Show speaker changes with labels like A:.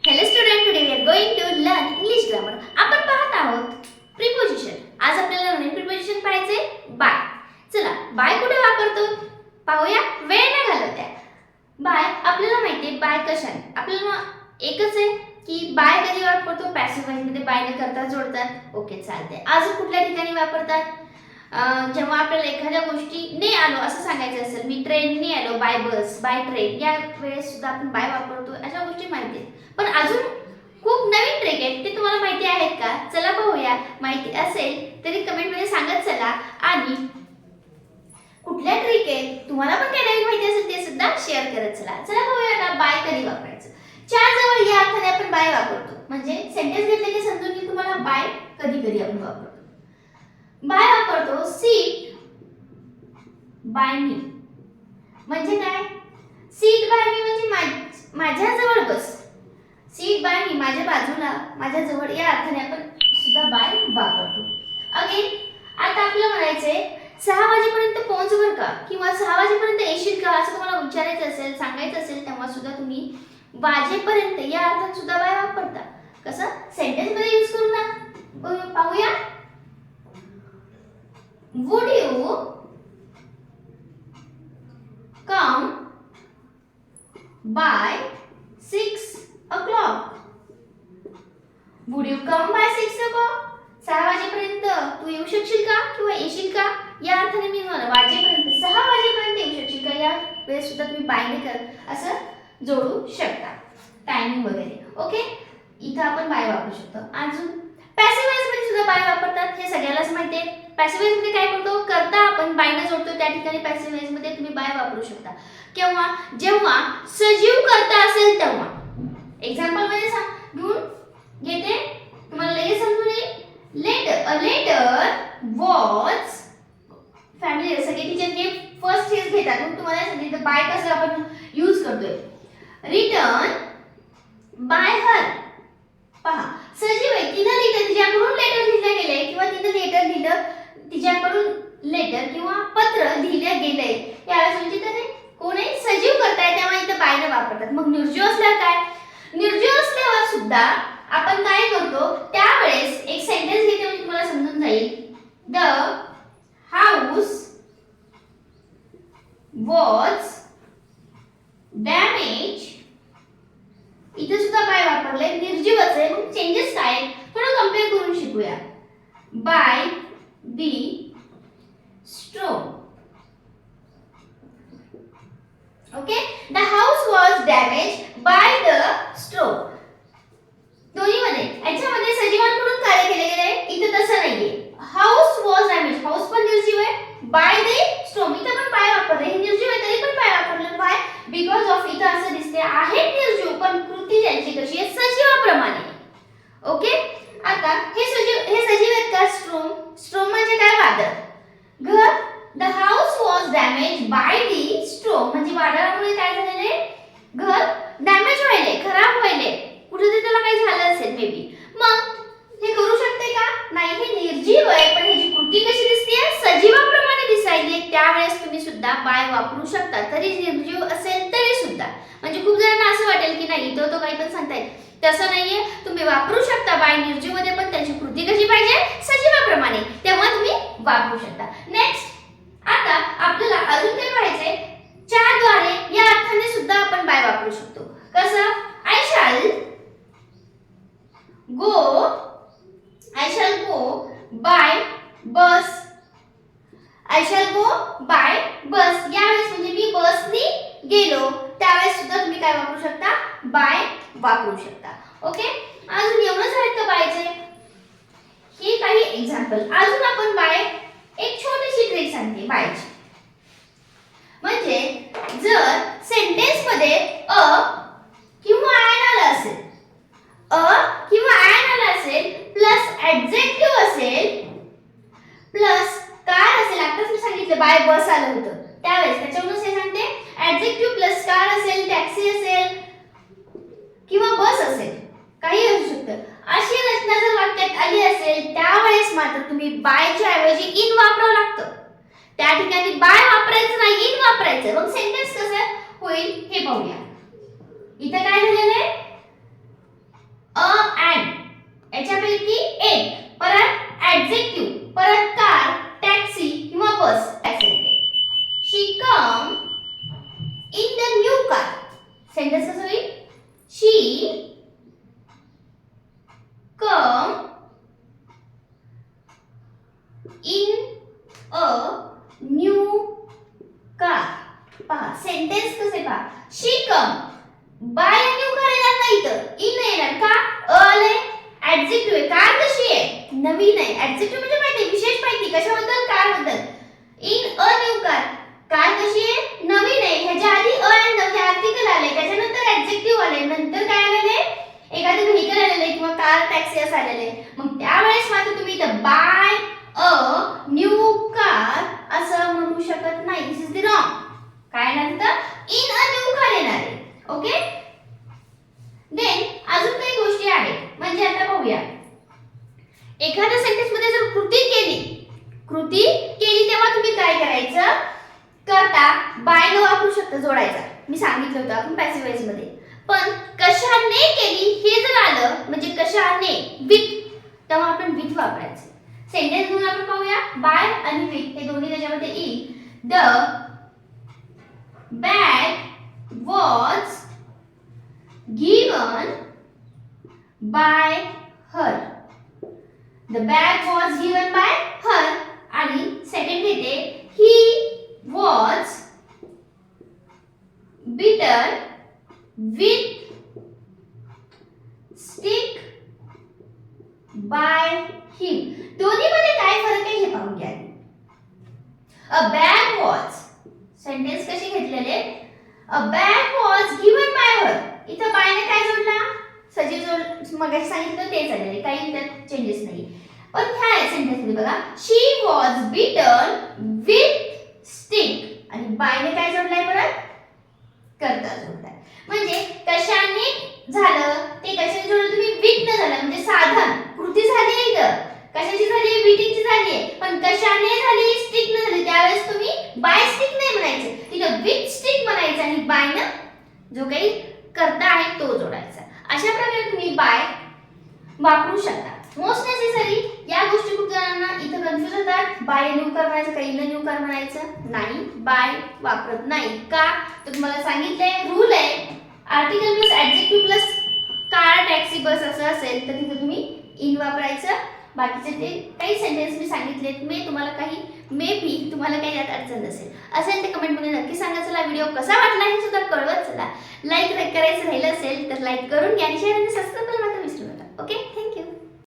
A: Hello student, today we are going to learn English grammar. आपण पाहत आहोत preposition. आज आपल्याला नवीन प्रीपोजिशन पाहायचे बाय. चला बाय कुठे वापरतो पाहूया वेळ न घालवता. बाय आपल्याला माहिती आहे बाय कशाने आपल्याला एकच आहे की बाय कधी वापरतो पॅसिव्ह वॉइस मध्ये बाय न करता जोडतात. ओके चालते. आज कुठल्या ठिकाणी वापरतात जेव्हा आपल्याला एखाद्या गोष्टीने आलो असं सांगायचं असेल मी ट्रेनने आलो बाय बस बाय ट्रेन या वेळेस सुद्धा आपण बाय वापरतो. अशा गोष्टी माहिती आहेत पण अजून खूप नवीन ट्रिक आहेत ते तुम्हाला माहिती आहेत का चला पाहूया. माहिती असेल तरी कमेंट मध्ये सांगत चला आणि कुठल्या ट्रिक आहेत तुम्हाला पण काय नवीन माहिती असेल ते सुद्धा शेअर करत चला. चला पाहूया आता बाय कधी वापरायचं. च्या जवळ या अर्थाने आपण बाय वापरतो म्हणजे सेंटेन्स घेतले की समजून मी तुम्हाला बाय कधी कधी आपण वापरतो. बाय वापरतो सीट बाय मी म्हणजे काय सीट बाय मी म्हणजे माझ्या जवळ बस. सीट बाय मी माझ्या बाजूला माझ्या जवळ या अर्थाने आपण सुद्धा बाय वापरतो. अगेन आता आपल्याला म्हणायचंय 6 वाजेपर्यंत पोहोच बर का किंवा 6 वाजेपर्यंत येशील का असं तुम्हाला विचारायचं असेल सांगायचं असेल तेव्हा सुद्धा तुम्ही वाजेपर्यंत या अर्थाने सुद्धा बाय वापरता. कसं सेंटेन्स मध्ये यूज करू ना पाहूया. Would you come by 6 o'clock? Would you come by 6 o'clock? 6 वाजेपर्यंत तू येऊ शकशील का किंवा येशील का या अर्थाने मी म्हणा वाजेपर्यंत 6 वाजेपर्यंत येऊ शकशील का या वेळेस सुद्धा तुम्ही बाय ने कर असं जोडू शकता टायमिंग वगैरे. ओके इथं आपण बाय वापरू शकतो. अजून पॅसिव्ह वॉइस मध्ये सुद्धा बाय वापरतात हे सगळ्यालाच माहिती आहे. पॅसिव्ह वॉइस मध्ये काय करतो करता आपण बाय ने जोडतो त्या ठिकाणी पॅसिव्ह वॉइस मध्ये तुम्ही बाय वापरू शकता. केव्हा जेव्हा सजीव करता असेल तेव्हा. एक्झाम्पल मध्ये घेऊन घेते तुम्हाला लगेच समजून येईल. Letter a letter was family सगळे टीचर हे फर्स्ट हेच घेतात मग तुम्हाला सांगितलं बाय कसं आपण यूज करतोय. रिटर्न बाय हर पहा सजीव आहे तिने लिहिलं तिच्याकडून लेटर लिहिलं गेलंय किंवा तिने लेटर लिहिलं तिच्याकडून लेटर किंवा पत्र लिहिलं गेलंय यावेळेस म्हणजे ते कोण आहे सजीव करताय तेव्हा इथं बाय ने वापरतात. मग निर्जीव असल्यावर काय निर्जीव असल्यावर सुद्धा आपण काय करतो त्यावेळेस एक सेंटेन्स घेते म्हणजे तुम्हाला समजून जाईल. द हाऊस वॉज डॅमेज इथे सुद्धा बाय वापरले निर्जीवच आहे. मग चेंजेस काय थोडं कंपेअर करून शिकूया. By the स्ट्रोम. Okay the house was damage by the स्ट्रोम. दोन्ही मध्ये याच्यामध्ये सजीवांकडून कार्य केले गेले इथे तसं नाहीये. हाऊस वॉज डॅमेज हाऊस पण निर्जीव आहे बाय द स्ट्रोम इथे पण बाय वापरले हे निर्जीव आहे तरी पण बाय वापरलं. बाय बिकॉज ऑफ इथं असं दिसते आहे निर्जीव पण कृती त्यांची कशी आहे सजीवाप्रमाणे. ओके आता हे सजीव आहेत का स्ट्रोम स्ट्रोम म्हणजे काय वादळ घर. The house was damage by the स्ट्रोम म्हणजे वादळामुळे काय झालेले घर डॅमेज व्हायले खराब व्हायले कुठेतरी त्याला काही झालं असेल मे बी. मग हे करू शकते का नाही हे निर्जीव आहे पण ह्याची कृती कशी दिसते सजीवाप्रमाणे दिसायली त्यावेळेस तुम्ही सुद्धा बाय वापरू शकता तरी निर्जीव असेल तरी सुद्धा. म्हणजे खूप जणांना असं वाटेल की नाही तो काही पण सांगताय तसं नाहीये तुम्ही वापरू शकता बाय निर्जीव मध्ये पण त्याची कृती कशी पाहिजे सजीवाप्रमाणे तेव्हा तुम्ही वापरू शकता. नेक्स्ट आता आपल्याला अजून काय पाहिजे च्या द्वारे या अर्थाने सुद्धा आपण बाय वापरू शकतो. कसं I shall go by bus. I shall go by bus यावेळेस म्हणजे मी बसनी गेलो त्यावेळेस सुद्धा तुम्ही काय वापरू शकता बाय वापरू शकता. ओके अजून एवढंच आहेत का बायचे हे काही एक्झाम्पल. अजून आपण बाय एक छोटीशी ट्रिक सांगते बायची. म्हणजे जर सेंटेन्स मध्ये अ किंवा आयन आलं असेल किंवा आयन आलं असेल प्लस ऍडजेक्टिव्ह असेल प्लस कार असेल आताच मी सांगितलं बाय बस आलं होतं त्यावेळेस त्याच्यावरून हे सांगते ऍडजेक्टिव्ह प्लस कार असेल टॅक्सी असेल किंवा बस असेल काही असू शकतं. अशी रचना जर वाक्यात आली असेल त्यावेळेस मात्र तुम्ही बायच्या ऐवजी इन वापरावं लागतं. त्या ठिकाणी बाय वापरायचं नाही इन वापरायचं. मग सेंटेन्स कसं होईल हे पाहूया. इथे काय झालेलं आहे सेंटेन्स कसं होईल? She come in a new car. पहा सेंटेन्स कसे पहा. She come by new car येणार नाही तर इन येणार का? आले ऍडजेक्टिव्ह आहे. कार कशी आहे? नवीन आहे. ऍडजेक्टिव्ह म्हणजे माहिती विशेष माहिती कशाबद्दल? कार बद्दल. In a new car. Car कशी आहे? नवीन आहे. ह्याच्या आधी अ अँड हे आर्टिकल आले, त्याच्यानंतर ऍडजेक्टिव्ह आले, नंतर काय आलेले? एखादे व्हेइकल आलेले किंवा कार टॅक्सी असं आलेले. मग त्यावेळेस मात्र तुम्ही इथं बाय अ न्यू कार असं म्हणू शकत नाही. दिस इज द रॉंग. काय येणार तिथं? इन अ न्यू कार येणार आहे. ओके. देन अजून काही गोष्टी आहेत. म्हणजे आता पाहूया. एखाद्या सेंटेन्स मध्ये जर कृती केली तेव्हा तुम्ही काय करायचं? करता बाय न वापरू शकता जोडायचा. मी सांगितलं होतं आपण पॅसिव्ह वॉइस मध्ये. पण कशाने केली हे जर आलं म्हणजे कशाने विथ, तेव्हा आपण विथ वापरायचं. सेंटेन्स म्हणून आपण पाहूया. बाय आणि विथ हे दोन्ही त्याच्यामध्ये येईल. The bag was given by her. The bag was given by her. आणि सेकंड येते he was beaten with stick by him. दोन्ही मध्ये काय फरक आहे हे पाहून घ्या. A bag was सेंटेन्स कशी घेतलेले? A bag was given by her. इथं by ने काय जोडला? सजीव जोड मगाशी सांगितलं तेच आलेले, काही त्यात चेंजेस नाही. पण ह्या सेंटेन्स मध्ये बघा शी वॉज बीटन विथ स्टिक आणि बाय ने काय जोडलाय? परत कर्ता जोडलाय. म्हणजे कशाने झालं ते कशाने जोडलं तुम्ही? विथ न झालं म्हणजे साधन कृती झाली आहे. इथं कशाची झाली आहे? बीटिंगची झाली आहे. पण कशाने झाली? स्टिक न झाली. त्यावेळेस तुम्ही बाय स्टिक नाही म्हणायचं, तिथं विथ स्टिक म्हणायचं आणि बाय न जो काही कर्ता आहे तो जोडायचा. अशा प्रकारे तुम्ही बाय वापरू शकता. मोस्ट नेसेसरी या गोष्टी खूप जणांना इथं कन्फ्युज होतात. बाय न्यू कार म्हणायचं का इन न्यू कार म्हणायचं? नाही, बाय वापरत नाही. का? तर तुम्हाला सांगितलंय रूल आहे. Article plus adjective plus car taxi bus असं असेल तर तिथे तुम्ही इन वापरायचं. बाकीचे ते काही सेंटेन्स मी सांगितलेत. तुम्हाला काही मे बी तुम्हाला काही यात अडचण नसेल. असेल ते कमेंटमध्ये नक्की सांगा. चला व्हिडिओ कसा वाटला हे सुद्धा कळवत चला. लाईक करायचं राहिलं असेल तर लाईक करून घ्या आणि शेअर आणि सबस्क्राईब करायला विसरू नका. ओके.